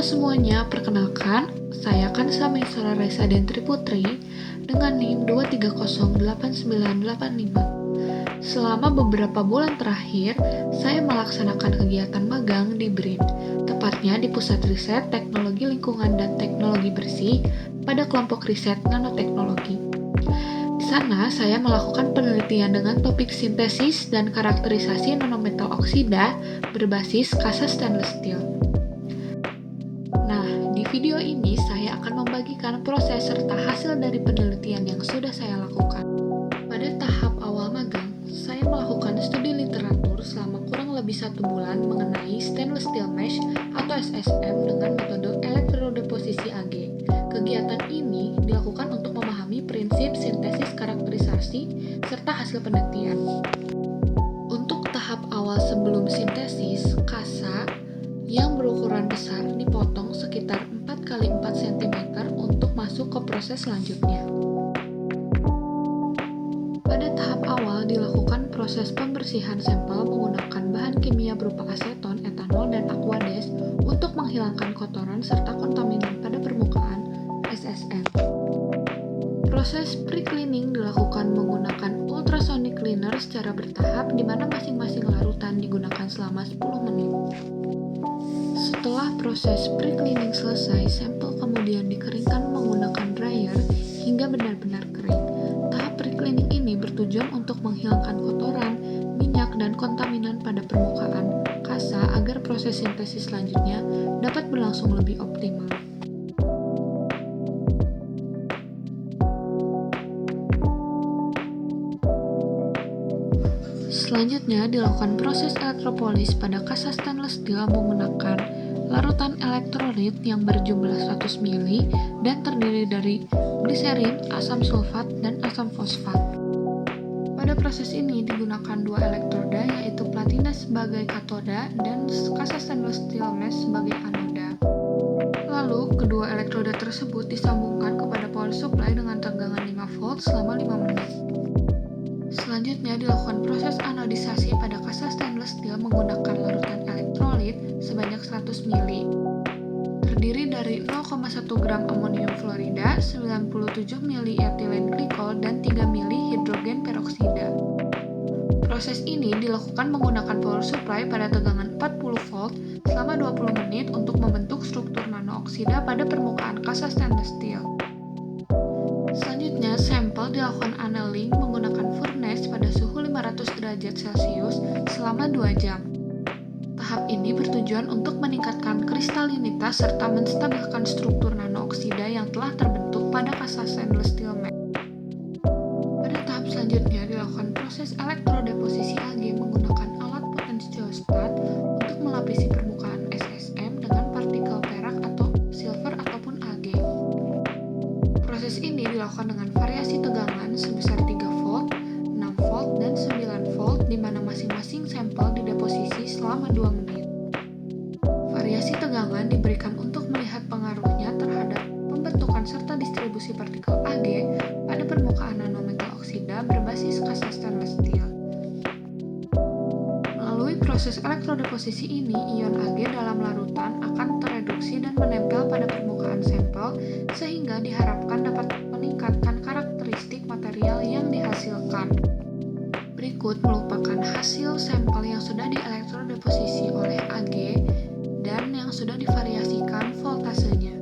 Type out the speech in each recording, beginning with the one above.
Halo semuanya, perkenalkan, saya Kansa Maisara Raisa Dentri Putri dengan NIM 2308985. Selama beberapa bulan terakhir, saya melaksanakan kegiatan magang di BRIN, tepatnya di Pusat Riset Teknologi Lingkungan dan Teknologi Bersih pada kelompok riset nanoteknologi. Di sana, saya melakukan penelitian dengan topik sintesis dan karakterisasi nanometal oksida berbasis kasa stainless steel. Nah, di video ini saya akan membagikan proses serta hasil dari penelitian yang sudah saya lakukan. Pada tahap awal magang, saya melakukan studi literatur selama kurang lebih 1 bulan mengenai stainless steel mesh atau SSM dengan metode elektrodeposisi AG. Kegiatan ini dilakukan untuk memahami prinsip sintesis karakterisasi serta hasil penelitian. Untuk tahap awal sebelum sintesis, kasa yang berukuran besar dipotong sekitar 4x4 cm untuk masuk ke proses selanjutnya. Pada tahap awal dilakukan proses pembersihan sampel menggunakan bahan kimia berupa aseton, etanol, dan aquades untuk menghilangkan kotoran serta kontaminan pada permukaan SSM. Proses pre-cleaning dilakukan menggunakan ultrasonic cleaner secara bertahap di mana masing-masing larutan digunakan selama 10 menit. Setelah proses pre-cleaning selesai, sampel kemudian dikeringkan menggunakan dryer hingga benar-benar kering. Tahap pre-cleaning ini bertujuan untuk menghilangkan kotoran, minyak, dan kontaminan pada permukaan kasa agar proses sintesis selanjutnya dapat berlangsung lebih optimal. Selanjutnya dilakukan proses elektropolis pada kasa stainless steel menggunakan larutan elektrolit yang berjumlah 100 ml dan terdiri dari gliserin, asam sulfat, dan asam fosfat. Pada proses ini digunakan 2 elektroda yaitu platina sebagai katoda dan kasa stainless steel mesh sebagai anoda. Lalu, kedua elektroda tersebut disambungkan kepada power supply dengan tegangan 5 volt selama 5 menit. Selanjutnya dilakukan proses anodisasi pada kasa stainless steel menggunakan larutan elektrolit sebanyak 100 ml. Terdiri dari 0,1 gram amonium fluorida, 97 ml etilen glikol, dan 3 ml hidrogen peroksida. Proses ini dilakukan menggunakan power supply pada tegangan 40 volt selama 20 menit untuk membentuk struktur nanooksida pada permukaan kasa stainless steel. Selanjutnya, sampel dilakukan annealing menggunakan furnace pada suhu 500 derajat Celcius selama 2 jam. Tahap ini bertujuan untuk meningkatkan kristalinitas serta menstabilkan struktur nanooksida yang telah terbentuk pada kasa stainless steel mesh. Pada tahap selanjutnya dilakukan proses elektrodeposisi AG menggunakan alat potensiostat untuk melapisi permukaan SSM dengan partikel perak atau silver ataupun AG. Proses ini dilakukan dengan variasi tegangan sebesar 3 volt, 6 volt, dan 9 volt di mana masing-masing sampel dideposisi selama 2 menit. Variasi tegangan diberikan untuk melihat pengaruhnya terhadap pembentukan serta distribusi partikel AG pada permukaan nanometal oksida berbasis kasa stainless steel. Melalui proses elektrodeposisi ini, ion AG dalam larutan akan tereduksi dan menempel pada permukaan sampel sehingga diharapkan dapat meningkatkan karakteristik material yang dihasilkan. Berikut merupakan hasil sampel yang sudah dielektrodeposisi oleh AG dan yang sudah divariasikan voltasenya.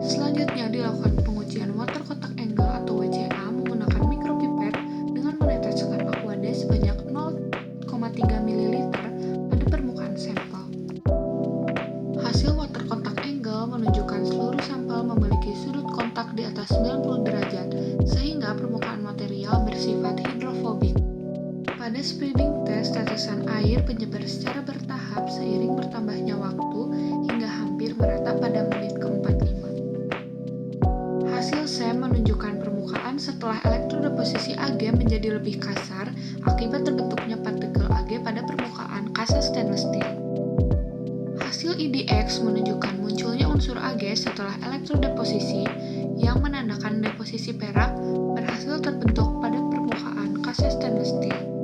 Selanjutnya dilakukan pengujian water contact angle atau WCA menggunakan mikropipet dengan meneteskan aquades sebanyak 0,3 ml pada permukaan sampel. Hasil water contact angle menunjukkan seluruh sampel memiliki sudut kontak di atas 90 derajat sehingga permukaan material bersifat hidrofobik. Pada spreading test, tetesan air menyebar secara bertahap seiring bertambahnya waktu hingga hampir merata pada menit ke-45. Hasil SEM menunjukkan permukaan setelah elektrodeposisi AG menjadi lebih kasar akibat terbentuknya partikel AG pada permukaan kasa stainless steel. Hasil IDX menunjukkan munculnya unsur AG setelah elektrodeposisi yang menandakan deposisi perak berhasil terbentuk pada permukaan kasa stainless steel.